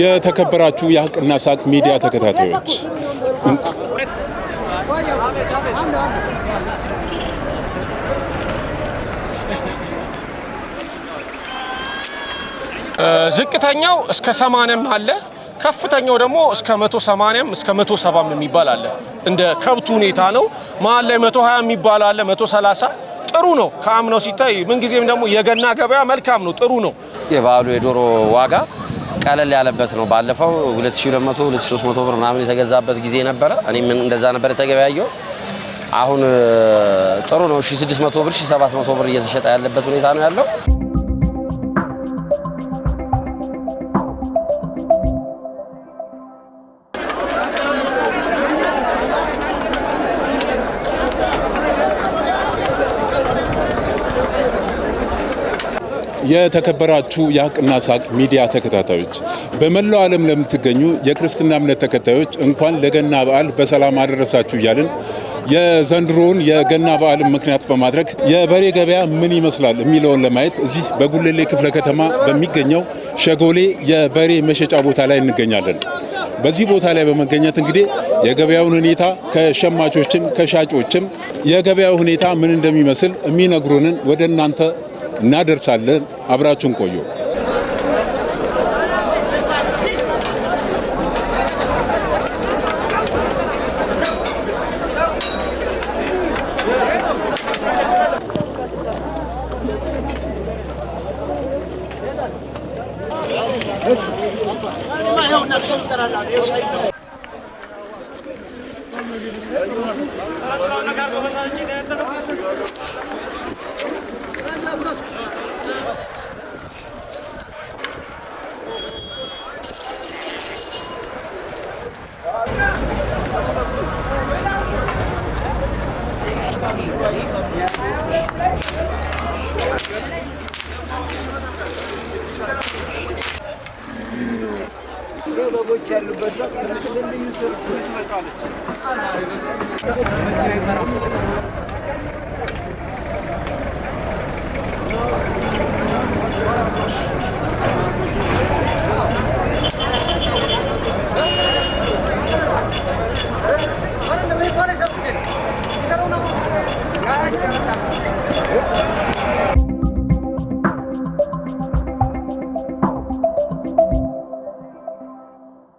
የተከበራችሁ የሀቅና ሳቅ ሚዲያ ተከታታዮች ዝቅተኛው እስከ 80 አለ ከፍተኛው ደግሞ እስከ 180 እስከ 170 የሚባል አለ እንደ ከብቱ ሁኔታ ነው መሃል ላይ 120 የሚባል አለ 130 ጥሩ ነው ከአምናው ሲታይ ምን ጊዜም ደግሞ የገና ገበያ መልካም ነው ጥሩ ነው የባሉ የዶሮ ዋጋ ቀለል ያለበት ነው ባለፈው 2200 2300 ብር ምናምን የተገዛበት ጊዜ ነበር እኔም እንደዛ ነበር የተገበያየው አሁን ጥሩ ነው 1600 ብር 1700 ብር እየተሸጠ ያለበት ሁኔታ ነው ያለው የተከበራችሁ የሀቅና ሳቅ ሚዲያ ተከታታዮች በመላው ዓለም ለምትገኙ የክርስትና እምነት ተከታዮች እንኳን ለገና በዓል በሰላም አደረሳችሁ እያልን የዘንድሮውን የገና በዓል ምክንያት በማድረግ የበሬ ገበያ ምን ይመስላል የሚለውን ለማየት እዚህ በጉለሌ ክፍለ ከተማ በሚገኘው ሸጎሌ የበሬ መሸጫ ቦታ ላይ እንገኛለን። በዚህ ቦታ ላይ በመገኘት እንግዲህ የገበያውን ሁኔታ ከሸማቾችም ከሻጮችም የገበያው ሁኔታ ምን እንደሚመስል የሚነግሩንን ወደ እናንተ እናደርሳለን። አብራችሁን ቆዩ።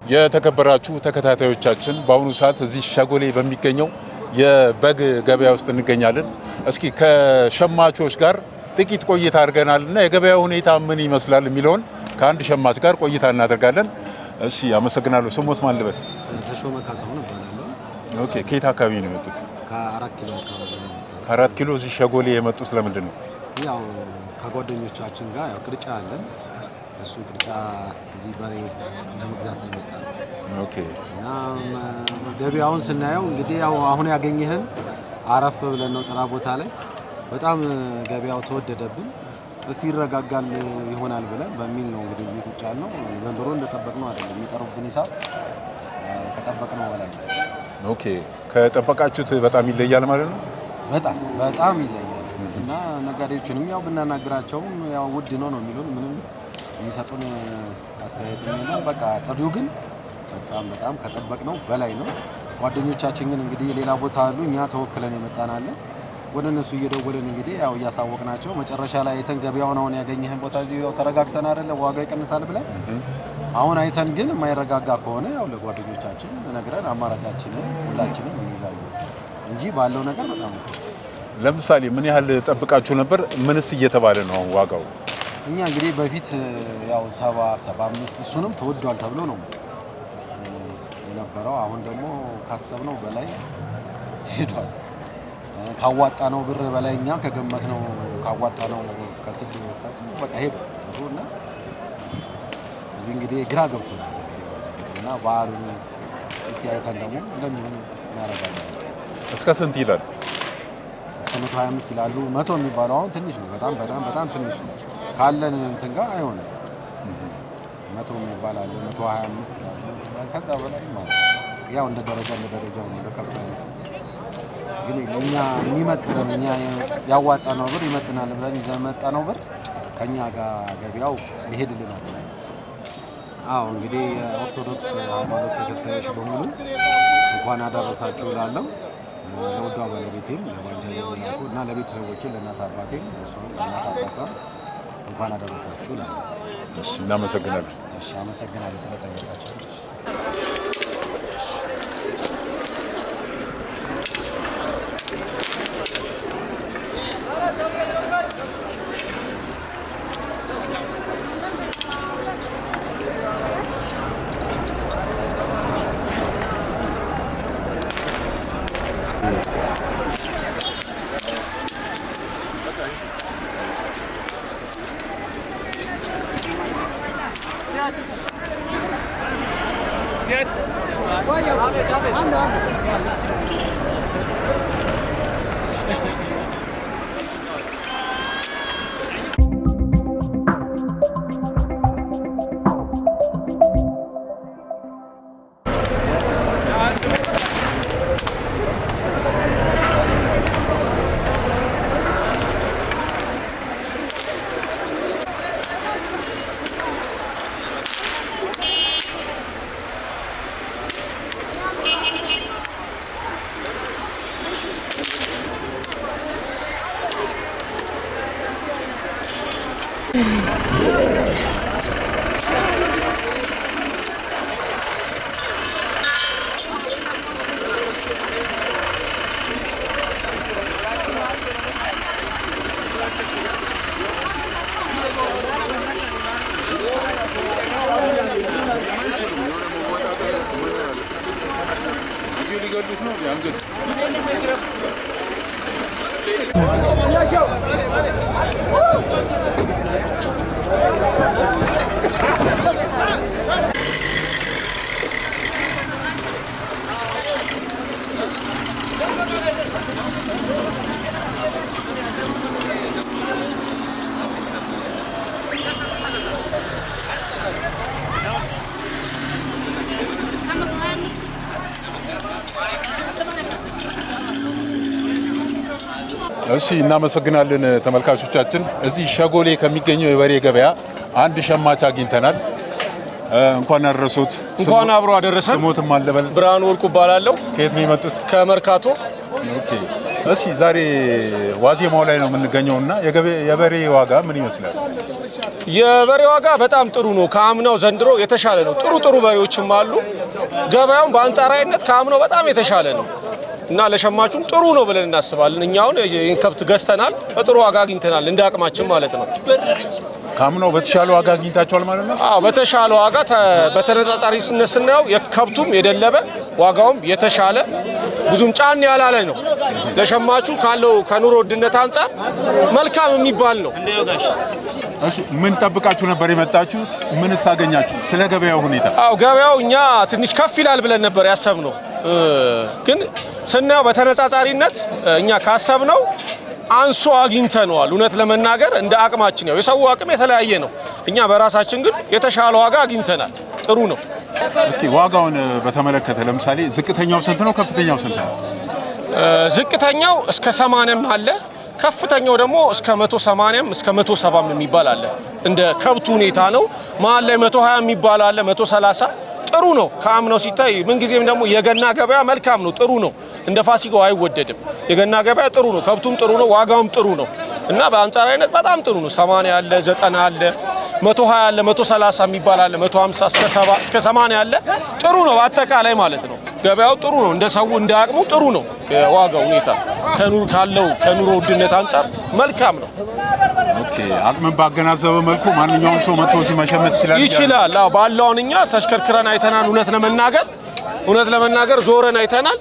የተከበራችሁ ተከታታዮቻችን በአሁኑ ሰዓት እዚህ ሸጎሌ በሚገኘው የበግ ገበያ ውስጥ እንገኛለን። እስኪ ከሸማቾች ጋር ጥቂት ቆይታ አድርገናልና የገበያው ሁኔታ ምን ይመስላል የሚለውን ከአንድ ሸማች ጋር ቆይታ እናደርጋለን። እሺ አመሰግናለሁ። ስሞት ማን ልበል? ተሾመ ካሳሁን እባላለሁ። ኦኬ ከየት አካባቢ ነው የመጡት? ከ4 ኪሎ አካባቢ ነው። ከ4 ኪሎ እዚህ ሸጎሌ የመጡት ለምንድን ነው? ያው ከጓደኞቻችን ጋር ያው ቅርጫ አለን እሱ ቅርጫ እዚህ በሬ ለመግዛት ነው የመጣው። ኦኬ እና ገበያውን ስናየው እንግዲህ ያው አሁን ያገኘህን አረፍ ብለን ነው ጥራ ቦታ ላይ በጣም ገበያው ተወደደብን እሱ ይረጋጋል ይሆናል ብለን በሚል ነው እንግዲህ እዚህ ቁጭ ያልነው። ዘንድሮ እንደጠበቅነው አይደለም የሚጠሩብን ሂሳብ ከጠበቅነው በላይ ነው። ኦኬ ከጠበቃችሁት በጣም ይለያል ማለት ነው? በጣም ይለያል። እና ነጋዴዎችንም ያው ብናናግራቸውም ያው ውድ ነው የሚሉን ምንም የሚሰጡን አስተያየት የለም። በቃ ጥሪው ግን በጣም ከጠበቅነው በላይ ነው። ጓደኞቻችን ግን እንግዲህ ሌላ ቦታ አሉ እኛ ተወክለን የመጣናል ወደ እነሱ እየደወልን እንግዲህ ያው እያሳወቅናቸው መጨረሻ ላይ አይተን ገበያውን አሁን ያገኘህን ቦታ እዚህ ያው ተረጋግተን አይደለ ዋጋ ይቀንሳል ብለን አሁን አይተን ግን የማይረጋጋ ከሆነ ያው ለጓደኞቻችን ነግረን አማራጫችንን ሁላችንም እንይዛለን እንጂ ባለው ነገር በጣም ነው። ለምሳሌ ምን ያህል ጠብቃችሁ ነበር? ምንስ እየተባለ ነው ዋጋው? እኛ እንግዲህ በፊት ያው 70 75 እሱንም ተወዷል ተብሎ ነው የነበረው። አሁን ደግሞ ካሰብነው በላይ ሄዷል። ካዋጣነው ብር በላይ እኛ ከገመትነው ካዋጣነው ከስድስታችን በቃ ሄዷል እና እዚህ እንግዲህ ግራ ገብቶናል እና በዓሉን ሲያይተን ደግሞ እንደሚሆን እናደርጋለን። እስከ ስንት ይላል? እስከ 125 ይላሉ። 100 የሚባለው አሁን ትንሽ ነው። በጣም ትንሽ ነው። ካለን እንትን ጋር አይሆንም። 100 የሚባል አለ 125 ይላሉ። ከዛ በላይ ማለት ያው እንደ ደረጃው ነው ለከብት አይነት ግን እኛ የሚመጥነን እኛ ያዋጣነው ብር ይመጥናል ብለን ይዘን መጣነው ብር ከኛ ጋር ገበያው ሊሄድልናል። አዎ እንግዲህ ኦርቶዶክስ ሃይማኖት ተከታዮች በሙሉ እንኳን አደረሳችሁ እላለሁ። ለውዷ ባለቤቴም ለባንጃዬ መላኩ እና ለቤተሰቦቼ ለእናት አባቴ ለእናት አባቷ እንኳን አደረሳችሁ እላለሁ። እሺ እናመሰግናለን። እሺ አመሰግናለሁ ስለጠየቃችሁ። እሺ እናመሰግናለን ተመልካቾቻችን። እዚህ ሸጎሌ ከሚገኘው የበሬ ገበያ አንድ ሸማች አግኝተናል። እንኳን አደረሱት። እንኳን አብሮ አደረሰን። ስሞትም አለበል ብርሃኑ ወርቁ እባላለሁ። ከየት ነው የመጡት? ከመርካቶ። ኦኬ። እሺ ዛሬ ዋዜማው ላይ ነው የምንገኘውና የበሬ ዋጋ ምን ይመስላል? የበሬ ዋጋ በጣም ጥሩ ነው። ከአምናው ዘንድሮ የተሻለ ነው። ጥሩ በሬዎችም አሉ። ገበያውም በአንጻራዊነት ከአምናው በጣም የተሻለ ነው እና ለሸማቹም ጥሩ ነው ብለን እናስባለን። እኛውን ከብት ገዝተናል፣ በጥሩ ዋጋ አግኝተናል፣ እንደ አቅማችን ማለት ነው። ካምናው በተሻለ ዋጋ አግኝታቸዋል ማለት ነው? አዎ በተሻለ ዋጋ በተነጻጻሪነት ስናየው የከብቱም የደለበ ዋጋውም የተሻለ ብዙም ጫን ያላለ ነው። ለሸማቹ ካለው ከኑሮ ውድነት አንጻር መልካም የሚባል ነው። እሺ ምን ጠብቃችሁ ነበር የመጣችሁት? ምንስ አገኛችሁ? ስለ ገበያው ሁኔታ? አዎ ገበያው እኛ ትንሽ ከፍ ይላል ብለን ነበር ያሰብነው፣ ግን ስናየው በተነጻጻሪነት እኛ ካሰብነው አንሶ አግኝተነዋል። እውነት ለመናገር እንደ አቅማችን ያው የሰው አቅም የተለያየ ነው። እኛ በራሳችን ግን የተሻለ ዋጋ አግኝተናል። ጥሩ ነው። እስኪ ዋጋውን በተመለከተ ለምሳሌ ዝቅተኛው ስንት ነው? ከፍተኛው ስንት ነው? ዝቅተኛው እስከ 80 አለ። ከፍተኛው ደግሞ እስከ 180 እስከ 170 የሚባል አለ። እንደ ከብቱ ሁኔታ ነው። መሀል ላይ 120 የሚባል አለ፣ 130 ጥሩ ነው። ከአምናው ሲታይ ምንጊዜም ደግሞ የገና ገበያ መልካም ነው፣ ጥሩ ነው። እንደ ፋሲካው አይወደድም። የገና ገበያ ጥሩ ነው፣ ከብቱም ጥሩ ነው፣ ዋጋውም ጥሩ ነው እና በአንጻራዊነት በጣም ጥሩ ነው። 80 አለ፣ 90 አለ፣ 120 አለ፣ 130 የሚባል አለ፣ 150 እስከ 70 እስከ 80 አለ። ጥሩ ነው በአጠቃላይ ማለት ነው። ገበያው ጥሩ ነው፣ እንደ ሰው እንደ አቅሙ ጥሩ ነው። የዋጋው ሁኔታ ከኑሮ ውድነት አንጻር መልካም ነው። ኦኬ አቅምን ባገናዘበ መልኩ ማንኛውም ሰው መጥቶ ሲመሸመት ይችላል። አዎ ባለውን እኛ ተሽከርክረን አይተናል። እውነት ለመናገር ዞረን አይተናል።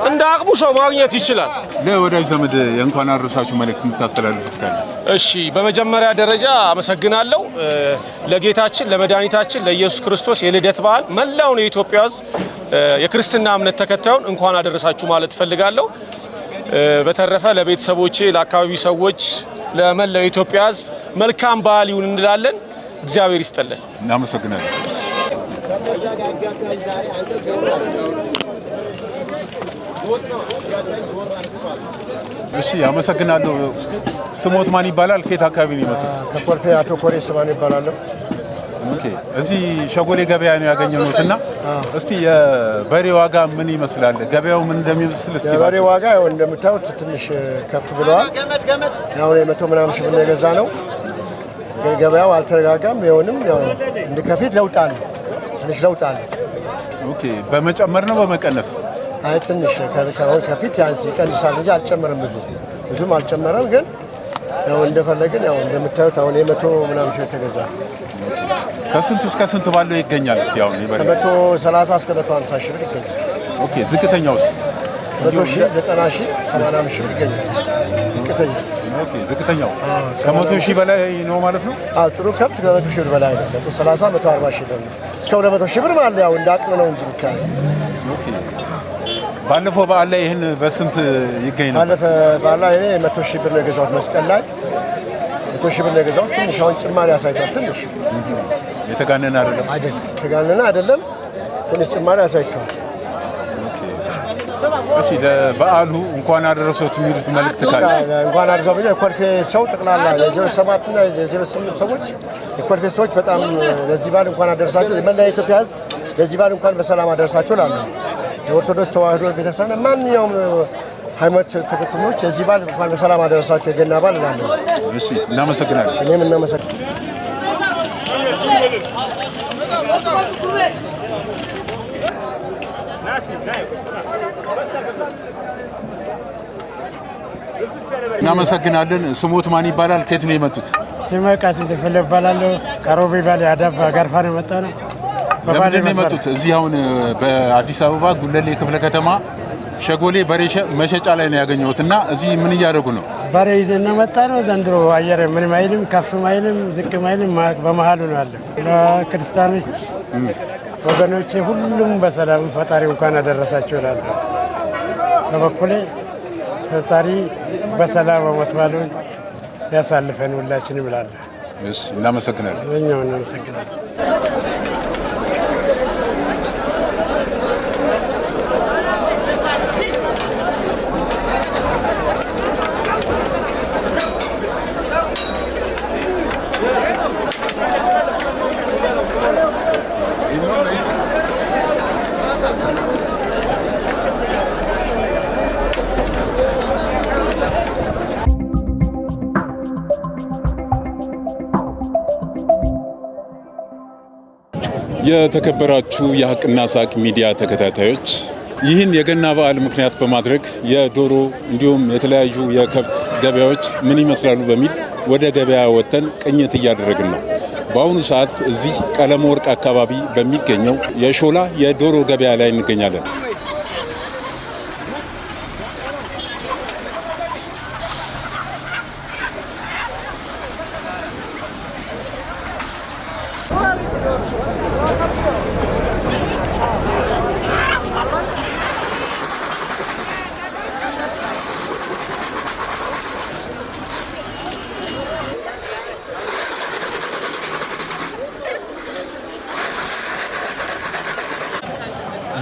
እንደ አቅሙ ሰው ማግኘት ይችላል። ለወዳጅ ዘመድ የእንኳን አደረሳችሁ መልእክት የምታስተላልፉት ካለ? እሺ በመጀመሪያ ደረጃ አመሰግናለሁ። ለጌታችን ለመድኃኒታችን ለኢየሱስ ክርስቶስ የልደት በዓል መላውን የኢትዮጵያ ሕዝብ የክርስትና እምነት ተከታዩን እንኳን አደረሳችሁ ማለት እፈልጋለሁ። በተረፈ ለቤተሰቦቼ፣ ለአካባቢ ሰዎች፣ ለመላው የኢትዮጵያ ሕዝብ መልካም በዓል ይሁን እንላለን። እግዚአብሔር ይስጥልን። እናመሰግናለን። እሺ አመሰግናለሁ። ስሞት ማን ይባላል? ከየት አካባቢ ነው የመጡት? ከኮልፌ አቶ ኮሬ ስማን ይባላለሁ። ኦኬ እዚህ ሸጎሌ ገበያ ነው ያገኘነውና እስቲ የበሬ ዋጋ ምን ይመስላል? ገበያው ምን እንደሚመስል እስኪ የበሬ ዋጋ ያው እንደምታዩት ትንሽ ከፍ ብለዋል። ያው የመቶ ምናምን ሺህ ብር የገዛ ነው። ግን ገበያው አልተረጋጋም። ይሁንም ያው እንደከፊት ለውጥ አለ፣ ትንሽ ለውጥ አለ። ኦኬ በመጨመር ነው በመቀነስ? አይ ትንሽ ከፊት ያንስ ይቀንሳል እንጂ አልጨመረም። ብዙም አልጨመረም። ግን ያው እንደፈለግን ያው እንደምታዩት አሁን የመቶ ምናምን ሺህ ተገዛ። ከስንት እስከ ስንት ባለው ይገኛል? እስቲ አሁን ይበል። ከ130 እስከ 150 ሺህ ብር ይገኛል። ኦኬ ዝቅተኛውስ? 100 ሺህ፣ 90 ሺህ፣ 80 ሺህ ብር ይገኛል። ዝቅተኛ ኦኬ ዝቅተኛው ከ100 ሺህ በላይ ነው ማለት ነው? አዎ ጥሩ ከብት ከ100 ሺህ ብር በላይ ነው። 130 140 ሺህ ብር ነው። እስከ 200 ሺህ ብር ማለት ያው እንደ አቅም ነው እንጂ የሚታየው። ኦኬ ባለፈው በዓል ላይ ይህን በስንት ይገኝ ነበር? ባለፈ በዓል ላይ እኔ 100 ሺህ ብር ነው የገዛሁት። መስቀል ላይ 100 ሺህ ብር ነው የገዛሁት። ትንሽ አሁን ጭማሪ አሳይቷል። ትንሽ የተጋነነ አይደለም አይደለም፣ የተጋነነ አይደለም። ትንሽ ጭማሪ አሳይቷል። እሺ ለበዓሉ እንኳን አደረሶት የሚሉት መልእክት ካለ? እንኳን አደረሰው ብዬ የኮልፌ ሰው ጠቅላላ የ07 እና የ08 ሰዎች የኮልፌ ሰዎች በጣም ለዚህ በዓል እንኳን አደረሳቸው። የመላ የኢትዮጵያ ሕዝብ ለዚህ በዓል እንኳን በሰላም አደረሳቸው እላለሁ። የኦርቶዶክስ ተዋሕዶ ቤተክርስቲያን ማንኛውም ሃይማኖት ተከታዮች የዚህ በዓል እንኳን በሰላም አደረሳቸው የገና በዓል እላለሁ። እሺ እናመሰግናለን። እኔም እናመሰግናለን። እናመሰግናለን። ስሞት ማን ይባላል? ከየት ነው የመጡት? ስሜ ቃሲም ተፈለ እባላለሁ። ከሮቤ ባሌ አዳባ ገርፋ ነው የመጣ ነው። ለምንድን ነው የመጡት? እዚህ አሁን በአዲስ አበባ ጉለሌ ክፍለ ከተማ ሸጎሌ በሬ መሸጫ ላይ ነው ያገኘሁት እና እዚህ ምን እያደረጉ ነው? በሬ ይዘን ነው መጣ ነው። ዘንድሮ አየር ምንም አይልም፣ ከፍም አይልም፣ ዝቅም አይልም፣ በመሀሉ ነው ያለው። ለክርስቲያኖች ወገኖቼ ሁሉም በሰላም ፈጣሪ እንኳን አደረሳቸው እላለሁ። በበኩሌ ፈጣሪ በሰላም ዓመት በዓሉን ያሳልፈን ሁላችንም እላለሁ። እሺ እናመሰግናለን። እኛም እናመሰግናለን። የተከበራችሁ የሀቅና ሳቅ ሚዲያ ተከታታዮች ይህን የገና በዓል ምክንያት በማድረግ የዶሮ እንዲሁም የተለያዩ የከብት ገበያዎች ምን ይመስላሉ በሚል ወደ ገበያ ወጥተን ቅኝት እያደረግን ነው። በአሁኑ ሰዓት እዚህ ቀለም ወርቅ አካባቢ በሚገኘው የሾላ የዶሮ ገበያ ላይ እንገኛለን።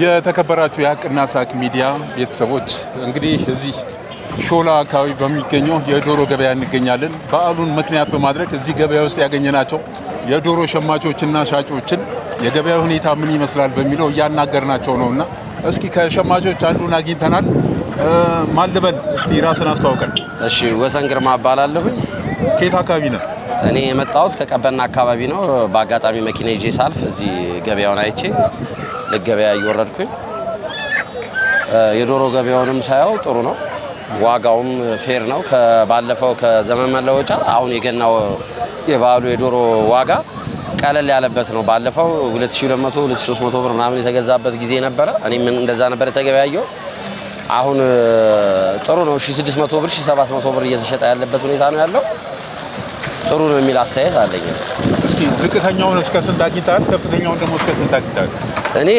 የተከበራችሁ የሀቅና ሳቅ ሚዲያ ቤተሰቦች እንግዲህ እዚህ ሾላ አካባቢ በሚገኘው የዶሮ ገበያ እንገኛለን። በዓሉን ምክንያት በማድረግ እዚህ ገበያ ውስጥ ያገኘናቸው የዶሮ ሸማቾችና ሻጮችን የገበያ ሁኔታ ምን ይመስላል በሚለው እያናገርናቸው ነውና እስኪ ከሸማቾች አንዱን አግኝተናል። ማን ልበል? እስቲ ራስን አስተዋውቀን። እሺ ወሰን ግርማ እባላለሁኝ። ከየት አካባቢ ነው? እኔ የመጣሁት ከቀበና አካባቢ ነው። በአጋጣሚ መኪና ይዤ ሳልፍ እዚህ ገበያውን አይቼ ለገበያ እየወረድኩኝ የዶሮ ገበያውንም ሳየው ጥሩ ነው። ዋጋውም ፌር ነው። ከባለፈው ከዘመን መለወጫ አሁን የገናው የበዓሉ የዶሮ ዋጋ ቀለል ያለበት ነው። ባለፈው 2200 2300 ብር ምናምን የተገዛበት ጊዜ ነበረ። እኔም እንደዛ ነበር የተገበያየው። አሁን ጥሩ ነው። 1600 ብር 1700 ብር እየተሸጠ ያለበት ሁኔታ ነው ያለው። ጥሩ ነው የሚል አስተያየት አለኝ። እስኪ ዝቅተኛውን እስከ ስንት አግኝተሃል? ከፍተኛውን ደግሞ እስከ ስንት አግኝተሃል? እኔ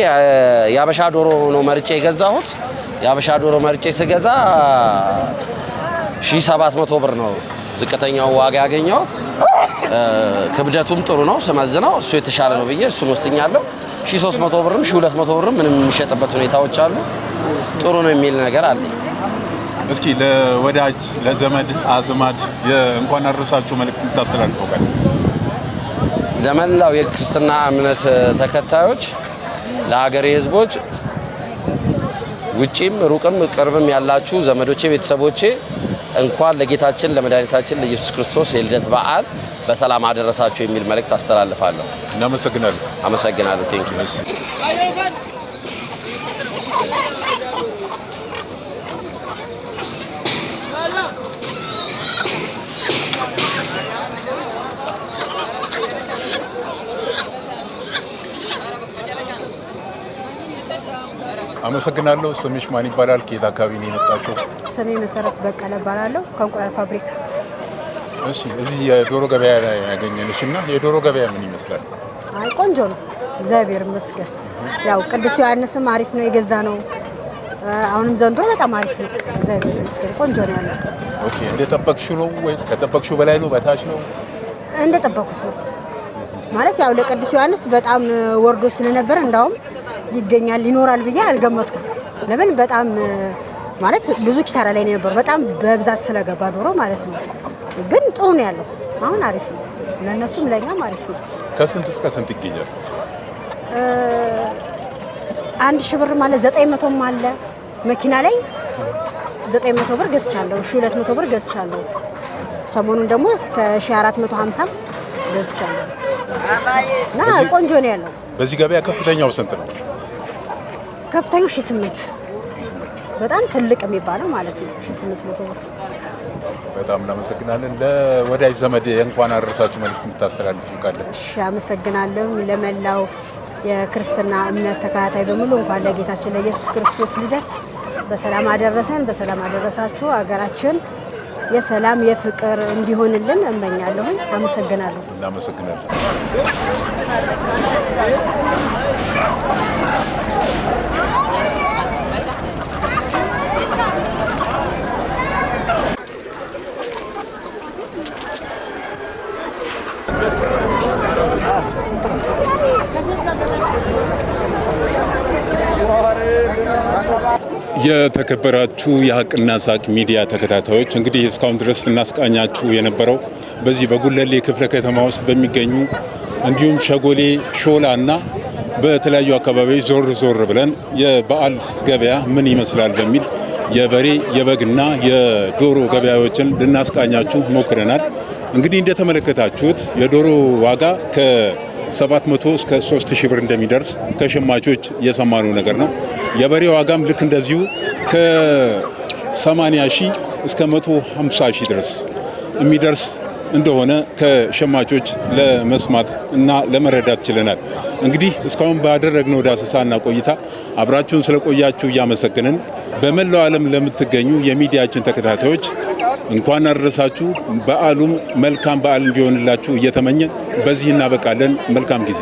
የአበሻ ዶሮ ነው መርጬ የገዛሁት። የአበሻ ዶሮ መርጬ ስገዛ 1700 ብር ነው ዝቅተኛው ዋጋ ያገኘሁት። ክብደቱም ጥሩ ነው ስመዝነው እሱ የተሻለ ነው ብዬ እሱን ወስኛለሁ። 1300 ብርም 1200 ብርም ምንም የሚሸጥበት ሁኔታዎች አሉ። ጥሩ ነው የሚል ነገር አለኝ። እስኪ ለወዳጅ ለዘመድ አዝማድ እንኳን አደረሳችሁ መልእክት ታስተላልፈው። ለመላው የክርስትና እምነት ተከታዮች ለሀገሬ ህዝቦች ውጪም ሩቅም ቅርብም ያላችሁ ዘመዶቼ ቤተሰቦቼ እንኳን ለጌታችን ለመድኃኒታችን ለኢየሱስ ክርስቶስ የልደት በዓል በሰላም አደረሳችሁ የሚል መልእክት አስተላልፋለሁ። እናመሰግናለን። አመሰግናለሁ። ቴንክ ዩ። አመሰግናለሁ። ስምሽ ማን ይባላል? ከየት አካባቢ ነው የመጣችው? ስሜ መሰረት በቀለ እባላለሁ ከእንቁላል ፋብሪካ። እሺ፣ እዚህ የዶሮ ገበያ ላይ ያገኘንሽ እና የዶሮ ገበያ ምን ይመስላል? አይ ቆንጆ ነው፣ እግዚአብሔር ይመስገን። ያው ቅዱስ ዮሐንስም አሪፍ ነው የገዛ ነው። አሁንም ዘንድሮ በጣም አሪፍ ነው፣ እግዚአብሔር ይመስገን። ቆንጆ ነው ያለው። ኦኬ፣ እንደጠበቅሽው ነው ወይስ ከጠበቅሽው በላይ ነው በታች ነው? እንደጠበቁት ነው ማለት ያው ለቅዱስ ዮሐንስ በጣም ወርዶ ስለነበር እንዳውም ይገኛል ይኖራል ብዬ አልገመትኩም። ለምን በጣም ማለት ብዙ ኪሳራ ላይ ነው የነበረው፣ በጣም በብዛት ስለገባ ዶሮ ማለት ነው። ግን ጥሩ ነው ያለው፣ አሁን አሪፍ ነው፣ ለነሱም ለኛም አሪፍ ነው። ከስንት እስከ ስንት ይገኛል? 1000 ብር ማለት 900ም አለ መኪና ላይ 900 ብር ገዝቻለሁ፣ 1200 ብር ገዝቻለሁ። ሰሞኑን ደግሞ እስከ 1450 ገዝቻለሁ እና ቆንጆ ነው ያለው። በዚህ ገበያ ከፍተኛው ስንት ነው? ከፍተኛው 1800 በጣም ትልቅ የሚባለው ማለት ነው 1800 ብር። በጣም እናመሰግናለን። ለወዳጅ ዘመድ እንኳን አደረሳችሁ መልዕክት የምታስተላልፉ ካለ? እሺ፣ አመሰግናለሁ። ለመላው የክርስትና እምነት ተከታታይ በሙሉ እንኳን ለጌታችን ለኢየሱስ ክርስቶስ ልደት በሰላም አደረሰን፣ በሰላም አደረሳችሁ። ሀገራችን የሰላም የፍቅር እንዲሆንልን እመኛለሁ። አመሰግናለሁ። እናመሰግናለን። የተከበራችሁ የሀቅና ሳቅ ሚዲያ ተከታታዮች እንግዲህ እስካሁን ድረስ እናስቃኛችሁ የነበረው በዚህ በጉለሌ ክፍለ ከተማ ውስጥ በሚገኙ እንዲሁም ሸጎሌ፣ ሾላ እና በተለያዩ አካባቢዎች ዞር ዞር ብለን የበዓል ገበያ ምን ይመስላል በሚል የበሬ የበግና የዶሮ ገበያዎችን ልናስቃኛችሁ ሞክረናል። እንግዲህ እንደተመለከታችሁት የዶሮ ዋጋ ከ700 እስከ 3000 ብር እንደሚደርስ ከሸማቾች የሰማነው ነገር ነው። የበሬ ዋጋም ልክ እንደዚሁ ከ80 ሺህ እስከ 150 ሺህ ድረስ የሚደርስ እንደሆነ ከሸማቾች ለመስማት እና ለመረዳት ችለናል። እንግዲህ እስካሁን ባደረግነው ዳሰሳና ቆይታ አብራችሁን ስለቆያችሁ እያመሰገንን በመላው ዓለም ለምትገኙ የሚዲያችን ተከታታዮች እንኳን አደረሳችሁ፣ በዓሉም መልካም በዓል እንዲሆንላችሁ እየተመኘን በዚህ እናበቃለን። መልካም ጊዜ